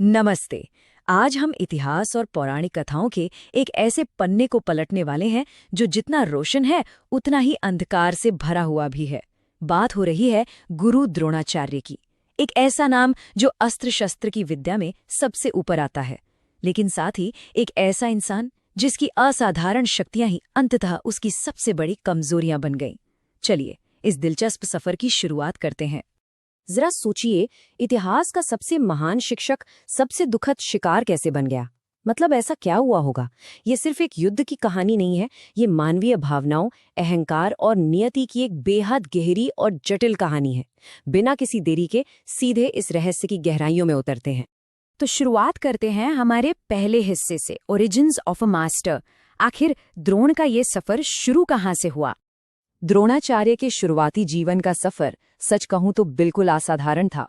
नमस्ते। आज हम इतिहास और पौराणिक कथाओं के एक ऐसे पन्ने को पलटने वाले हैं जो जितना रोशन है उतना ही अंधकार से भरा हुआ भी है। बात हो रही है गुरु द्रोणाचार्य की। एक ऐसा नाम जो अस्त्र शस्त्र की विद्या में सबसे ऊपर आता है, लेकिन साथ ही एक ऐसा इंसान जिसकी असाधारण शक्तियां ही अंततः उसकी सबसे बड़ी कमजोरियां बन गईं। चलिए इस दिलचस्प सफर की शुरुआत करते हैं। जरा सोचिए, इतिहास का सबसे महान शिक्षक सबसे दुखद शिकार कैसे बन गया? मतलब ऐसा क्या हुआ होगा? ये सिर्फ एक युद्ध की कहानी नहीं है, ये मानवीय भावनाओं, अहंकार और नियति की एक बेहद गहरी और जटिल कहानी है। बिना किसी देरी के सीधे इस रहस्य की गहराइयों में उतरते हैं। तो शुरुआत करते हैं हमारे पहले हिस्से से, ओरिजिन्स ऑफ अ मास्टर। आखिर द्रोण का ये सफर शुरू कहाँ से हुआ? द्रोणाचार्य के शुरुआती जीवन का सफर सच कहूं तो बिल्कुल असाधारण था।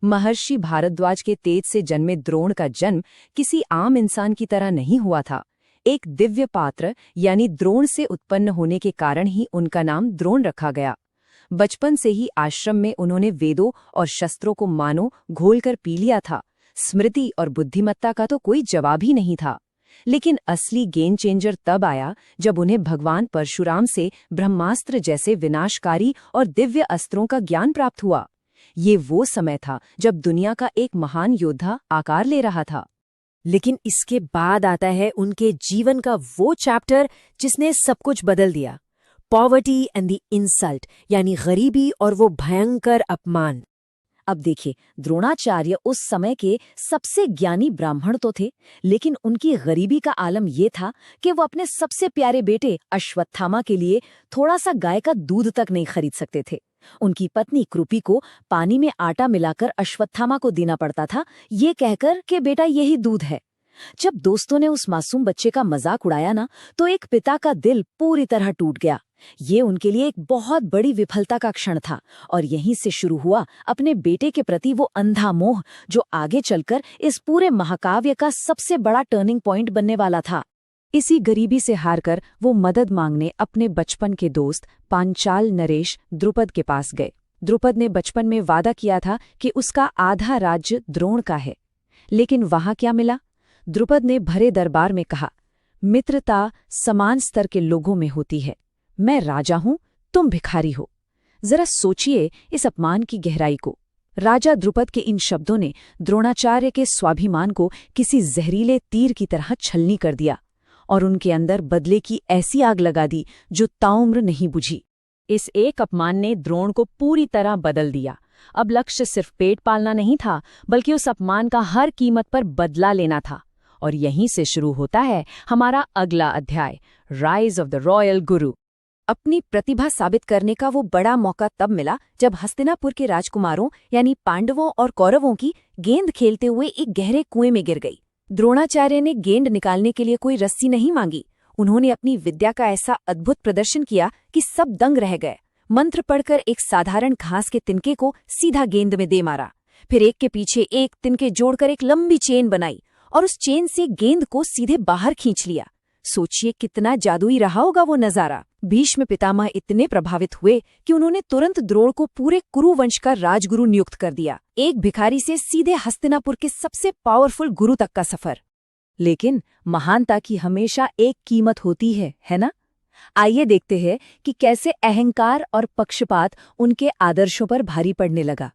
महर्षि भारद्वाज के तेज से जन्मे द्रोण का जन्म किसी आम इंसान की तरह नहीं हुआ था। एक दिव्य पात्र यानी द्रोण से उत्पन्न होने के कारण ही उनका नाम द्रोण रखा गया। बचपन से ही आश्रम में उन्होंने वेदों और शस्त्रों को मानो घोलकर पी लिया था। स्मृति और बुद्धिमत्ता का तो कोई जवाब ही नहीं था। लेकिन असली गेम चेंजर तब आया जब उन्हें भगवान परशुराम से ब्रह्मास्त्र जैसे विनाशकारी और दिव्य अस्त्रों का ज्ञान प्राप्त हुआ। ये वो समय था जब दुनिया का एक महान योद्धा आकार ले रहा था। लेकिन इसके बाद आता है उनके जीवन का वो चैप्टर जिसने सब कुछ बदल दिया। पॉवर्टी एंड द इंसल्ट, यानी गरीबी और वो भयंकर अपमान। अब देखिए, द्रोणाचार्य उस समय के सबसे ज्ञानी ब्राह्मण तो थे, लेकिन उनकी गरीबी का आलम ये था कि वो अपने सबसे प्यारे बेटे अश्वत्थामा के लिए थोड़ा सा गाय का दूध तक नहीं खरीद सकते थे। उनकी पत्नी कृपी को पानी में आटा मिलाकर अश्वत्थामा को देना पड़ता था, ये कहकर कि बेटा यही दूध है। जब दोस्तों ने उस मासूम बच्चे का मजाक उड़ाया ना, तो एक पिता का दिल पूरी तरह टूट गया। ये उनके लिए एक बहुत बड़ी विफलता का क्षण था, और यहीं से शुरू हुआ अपने बेटे के प्रति वो अंधा मोह जो आगे चलकर इस पूरे महाकाव्य का सबसे बड़ा टर्निंग पॉइंट बनने वाला था। इसी गरीबी से हारकर वो मदद मांगने अपने बचपन के दोस्त पांचाल नरेश द्रुपद के पास गए। द्रुपद ने बचपन में वादा किया था कि उसका आधा राज्य द्रोण का है, लेकिन वहां क्या मिला? द्रुपद ने भरे दरबार में कहा, मित्रता समान स्तर के लोगों में होती है। मैं राजा हूं, तुम भिखारी हो। जरा सोचिए इस अपमान की गहराई को। राजा द्रुपद के इन शब्दों ने द्रोणाचार्य के स्वाभिमान को किसी जहरीले तीर की तरह छलनी कर दिया, और उनके अंदर बदले की ऐसी आग लगा दी जो ताउम्र नहीं बुझी। इस एक अपमान ने द्रोण को पूरी तरह बदल दिया। अब लक्ष्य सिर्फ पेट पालना नहीं था, बल्कि उस अपमान का हर कीमत पर बदला लेना था। और यहीं से शुरू होता है हमारा अगला अध्याय, राइज ऑफ द रॉयल गुरु। अपनी प्रतिभा साबित करने का वो बड़ा मौका तब मिला जब हस्तिनापुर के राजकुमारों यानी पांडवों और कौरवों की गेंद खेलते हुए एक गहरे कुएं में गिर गई। द्रोणाचार्य ने गेंद निकालने के लिए कोई रस्सी नहीं मांगी। उन्होंने अपनी विद्या का ऐसा अद्भुत प्रदर्शन किया कि सब दंग रह गए। मंत्र पढ़कर एक साधारण घास के तिनके को सीधा गेंद में दे मारा, फिर एक के पीछे एक तिनके जोड़कर एक लंबी चेन बनाई और उस चेन से गेंद को सीधे बाहर खींच लिया। सोचिए कितना जादुई रहा होगा वो नजारा। भीष्म पितामह इतने प्रभावित हुए कि उन्होंने तुरंत द्रोण को पूरे कुरु वंश का राजगुरु नियुक्त कर दिया। एक भिखारी से सीधे हस्तिनापुर के सबसे पावरफुल गुरु तक का सफर। लेकिन महानता की हमेशा एक कीमत होती है ना? आइए देखते हैं कि कैसे अहंकार और पक्षपात उनके आदर्शों पर भारी पड़ने लगा।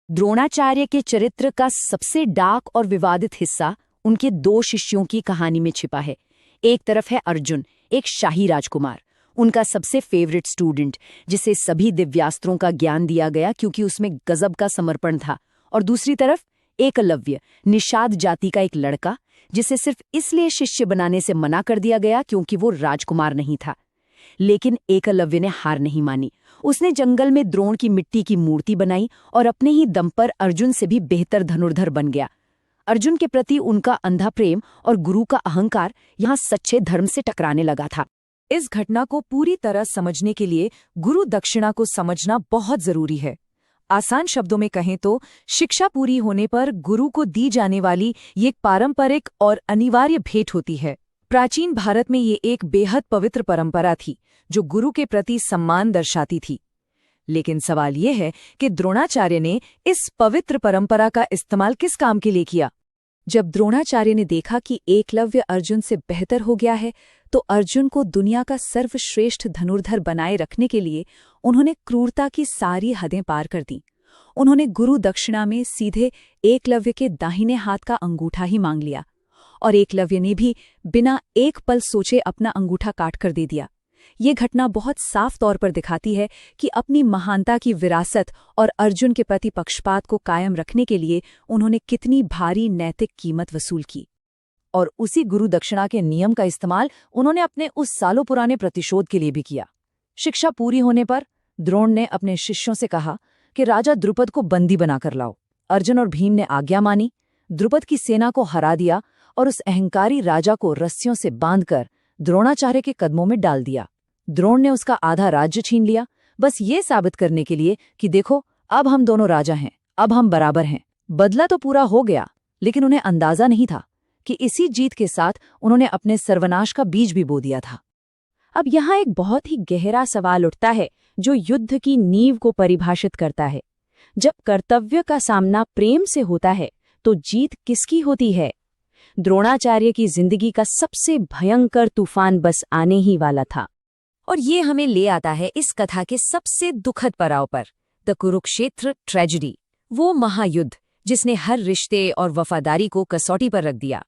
द्रोणाचार्य के चरित्र का सबसे डार्क और विवादित हिस्सा उनके दो शिष्यों की कहानी में छिपा है। एक तरफ है अर्जुन, एक शाही राजकुमार, उनका सबसे फेवरेट स्टूडेंट, जिसे सभी दिव्यास्त्रों का ज्ञान दिया गया क्योंकि उसमें गजब का समर्पण था। और दूसरी तरफ एकलव्य, निषाद जाति का एक लड़का, जिसे सिर्फ इसलिए शिष्य बनाने से मना कर दिया गया क्योंकि वो राजकुमार नहीं था। लेकिन एकलव्य ने हार नहीं मानी। उसने जंगल में द्रोण की मिट्टी की मूर्ति बनाई और अपने ही दम पर अर्जुन से भी बेहतर धनुर्धर बन गया। अर्जुन के प्रति उनका अंधा प्रेम और गुरु का अहंकार यहाँ सच्चे धर्म से टकराने लगा था। इस घटना को पूरी तरह समझने के लिए गुरु दक्षिणा को समझना बहुत जरूरी है। आसान शब्दों में कहें तो शिक्षा पूरी होने पर गुरु को दी जाने वाली ये एक पारंपरिक और अनिवार्य भेंट होती है। प्राचीन भारत में ये एक बेहद पवित्र परंपरा थी जो गुरु के प्रति सम्मान दर्शाती थी। लेकिन सवाल ये है कि द्रोणाचार्य ने इस पवित्र परंपरा का इस्तेमाल किस काम के लिए किया? जब द्रोणाचार्य ने देखा कि एकलव्य अर्जुन से बेहतर हो गया है, तो अर्जुन को दुनिया का सर्वश्रेष्ठ धनुर्धर बनाए रखने के लिए उन्होंने क्रूरता की सारी हदें पार कर दी। उन्होंने गुरु दक्षिणा में सीधे एकलव्य के दाहिने हाथ का अंगूठा ही मांग लिया, और एकलव्य ने भी बिना एक पल सोचे अपना अंगूठा काट कर दे दिया। ये घटना बहुत साफ तौर पर दिखाती है कि अपनी महानता की विरासत और अर्जुन के प्रति पक्षपात को कायम रखने के लिए उन्होंने कितनी भारी नैतिक कीमत वसूल की। और उसी गुरु दक्षिणा के नियम का इस्तेमाल उन्होंने अपने उस सालों पुराने प्रतिशोध के लिए भी किया। शिक्षा पूरी होने पर द्रोण ने अपने शिष्यों से कहा कि राजा द्रुपद को बंदी बनाकर लाओ। अर्जुन और भीम ने आज्ञा मानी, द्रुपद की सेना को हरा दिया और उस अहंकारी राजा को रस्सियों से बांधकर द्रोणाचार्य के कदमों में डाल दिया। द्रोण ने उसका आधा राज्य छीन लिया, बस ये साबित करने के लिए कि देखो, अब हम दोनों राजा हैं, अब हम बराबर हैं। बदला तो पूरा हो गया, लेकिन उन्हें अंदाजा नहीं था कि इसी जीत के साथ उन्होंने अपने सर्वनाश का बीज भी बो दिया था। अब यहाँ एक बहुत ही गहरा सवाल उठता है जो युद्ध की नींव को परिभाषित करता है। जब कर्तव्य का सामना प्रेम से होता है तो जीत किसकी होती है? द्रोणाचार्य की जिंदगी का सबसे भयंकर तूफान बस आने ही वाला था। और ये हमें ले आता है इस कथा के सबसे दुखद पड़ाव पर, द कुरुक्षेत्र ट्रेजेडी, वो महायुद्ध जिसने हर रिश्ते और वफादारी को कसौटी पर रख दिया।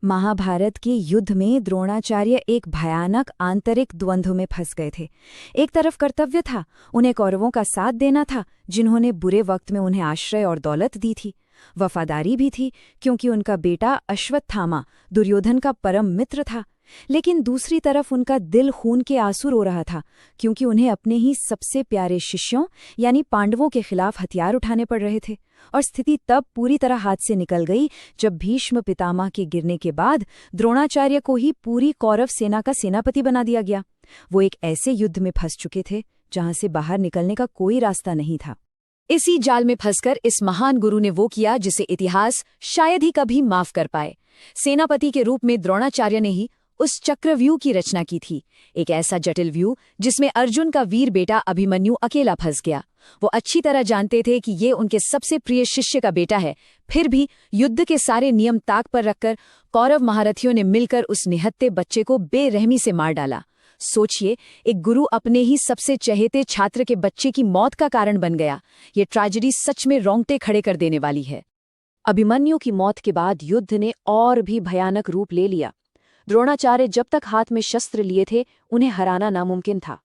महाभारत के युद्ध में द्रोणाचार्य एक भयानक आंतरिक द्वंद्व में फंस गए थे। एक तरफ कर्तव्य था, उन्हें कौरवों का साथ देना था जिन्होंने बुरे वक्त में उन्हें आश्रय और दौलत दी थी। वफादारी भी थी क्योंकि उनका बेटा अश्वत्थामा दुर्योधन का परम मित्र था। लेकिन दूसरी तरफ उनका दिल खून के आंसू रो रहा था क्योंकि उन्हें अपने ही सबसे प्यारे शिष्यों यानी पांडवों के खिलाफ हथियार उठाने पड़ रहे थे। और स्थिति तब पूरी तरह हाथ से निकल गई जब भीष्म पितामह के गिरने के बाद द्रोणाचार्य को ही पूरी कौरव सेना का सेनापति बना दिया गया। वो एक ऐसे युद्ध में फंस चुके थे जहां से बाहर निकलने का कोई रास्ता नहीं था। इसी जाल में फंसकर इस महान गुरु ने वो किया जिसे इतिहास शायद ही कभी माफ कर पाए। सेनापति के रूप में द्रोणाचार्य ने ही उस चक्रव्यूह की रचना की थी, एक ऐसा जटिल व्यूह जिसमें अर्जुन का वीर बेटा अभिमन्यु अकेला फंस गया। वो अच्छी तरह जानते थे कि ये उनके सबसे प्रिय शिष्य का बेटा है, फिर भी युद्ध के सारे नियम ताक पर रखकर कौरव महारथियों ने मिलकर उस निहत्थे बच्चे को बेरहमी से मार डाला। सोचिए, एक गुरु अपने ही सबसे चहेते छात्र के बच्चे की मौत का कारण बन गया। ये ट्रेजेडी सच में रोंगटे खड़े कर देने वाली है। अभिमन्यु की मौत के बाद युद्ध ने और भी भयानक रूप ले लिया। द्रोणाचार्य जब तक हाथ में शस्त्र लिए थे उन्हें हराना नामुमकिन था।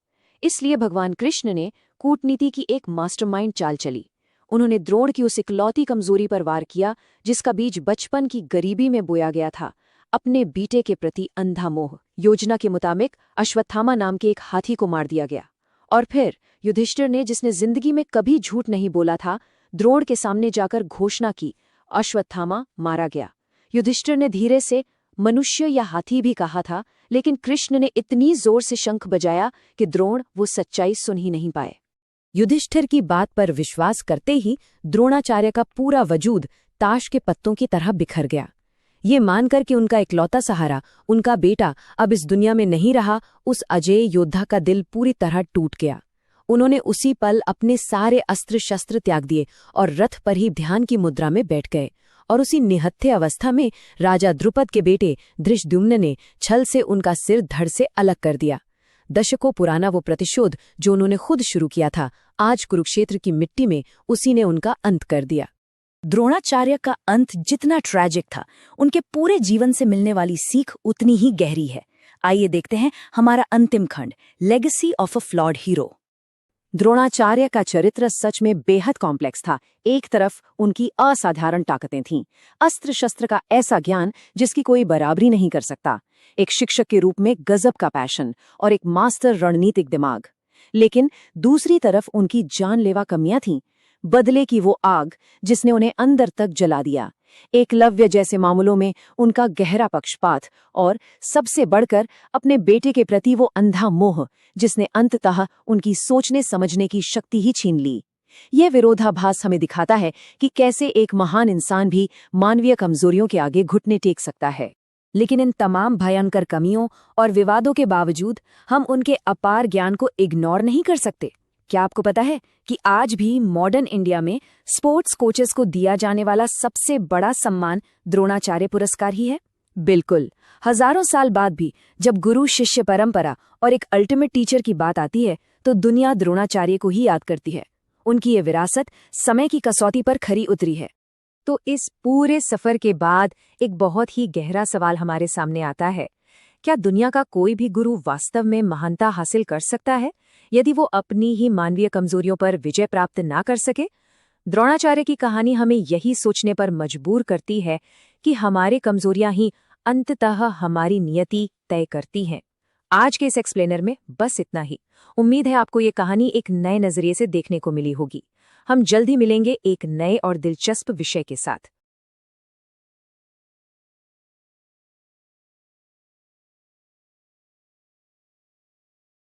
इसलिए भगवान कृष्ण ने कूटनीति की एक मास्टरमाइंड चाल चली। उन्होंने द्रोण की उस इकलौती कमजोरी पर वार किया जिसका बीज बचपन की गरीबी में बोया गया था, अपने बेटे के प्रति अंधा मोह। योजना के मुताबिक अश्वत्थामा नाम के एक हाथी को मार दिया गया। और फिर युधिष्ठिर ने, जिसने जिंदगी में कभी झूठ नहीं बोला था, द्रोण के सामने जाकर घोषणा की, अश्वत्थामा मारा गया। युधिष्ठिर ने धीरे से मनुष्य या हाथी भी कहा था, लेकिन कृष्ण ने इतनी जोर से शंख बजाया कि द्रोण वो सच्चाई सुन ही नहीं पाए। युधिष्ठिर की बात पर विश्वास करते ही द्रोणाचार्य का पूरा वजूद ताश के पत्तों की तरह बिखर गया। ये मानकर कि उनका इकलौता सहारा, उनका बेटा, अब इस दुनिया में नहीं रहा, उस अजेय योद्धा का दिल पूरी तरह टूट गया। उन्होंने उसी पल अपने सारे अस्त्र शस्त्र त्याग दिए और रथ पर ही ध्यान की मुद्रा में बैठ गए। और उसी निहत्थे अवस्था में राजा द्रुपद के बेटे धृष्टद्युम्न ने छल से उनका सिर धड़ से अलग कर दिया। दशकों पुराना वो प्रतिशोध जो उन्होंने खुद शुरू किया था, आज कुरुक्षेत्र की मिट्टी में उसी ने उनका अंत कर दिया। द्रोणाचार्य का अंत जितना ट्रैजिक था, उनके पूरे जीवन से मिलने वाली सीख उतनी ही गहरी है। आइए देखते हैं हमारा अंतिम खंड, legacy of a flawed hero. Dronacharya का चरित्र सच में बेहद कॉम्प्लेक्स था। एक तरफ उनकी असाधारण ताकतें थीं, अस्त्र शस्त्र का ऐसा ज्ञान जिसकी कोई बराबरी नहीं कर सकता, एक शिक्षक के रूप में गजब का पैशन और एक मास्टर रणनीतिक दिमाग। लेकिन दूसरी तरफ उनकी जानलेवा कमियां थीं, बदले की वो आग जिसने उन्हें अंदर तक जला दिया, एकलव्य जैसे मामलों में उनका गहरा पक्षपात, और सबसे बढ़कर अपने बेटे के प्रति वो अंधा मोह जिसने अंततः उनकी सोचने समझने की शक्ति ही छीन ली। ये विरोधाभास हमें दिखाता है कि कैसे एक महान इंसान भी मानवीय कमजोरियों के आगे घुटने टेक सकता है। लेकिन इन तमाम भयंकर कमियों और विवादों के बावजूद हम उनके अपार ज्ञान को इग्नोर नहीं कर सकते। क्या आपको पता है कि आज भी मॉडर्न इंडिया में स्पोर्ट्स कोचेस को दिया जाने वाला सबसे बड़ा सम्मान द्रोणाचार्य पुरस्कार ही है? बिल्कुल। हजारों साल बाद भी जब गुरु शिष्य परंपरा और एक अल्टीमेट टीचर की बात आती है तो दुनिया द्रोणाचार्य को ही याद करती है। उनकी ये विरासत समय की कसौटी पर खरी उतरी है। तो इस पूरे सफर के बाद एक बहुत ही गहरा सवाल हमारे सामने आता है, क्या दुनिया का कोई भी गुरु वास्तव में महानता हासिल कर सकता है यदि वो अपनी ही मानवीय कमजोरियों पर विजय प्राप्त ना कर सके? द्रोणाचार्य की कहानी हमें यही सोचने पर मजबूर करती है कि हमारी कमजोरियां ही अंततः हमारी नियति तय करती हैं। आज के इस एक्सप्लेनर में बस इतना ही। उम्मीद है आपको ये कहानी एक नए नजरिए से देखने को मिली होगी। हम जल्द ही मिलेंगे एक नए और दिलचस्प विषय के साथ।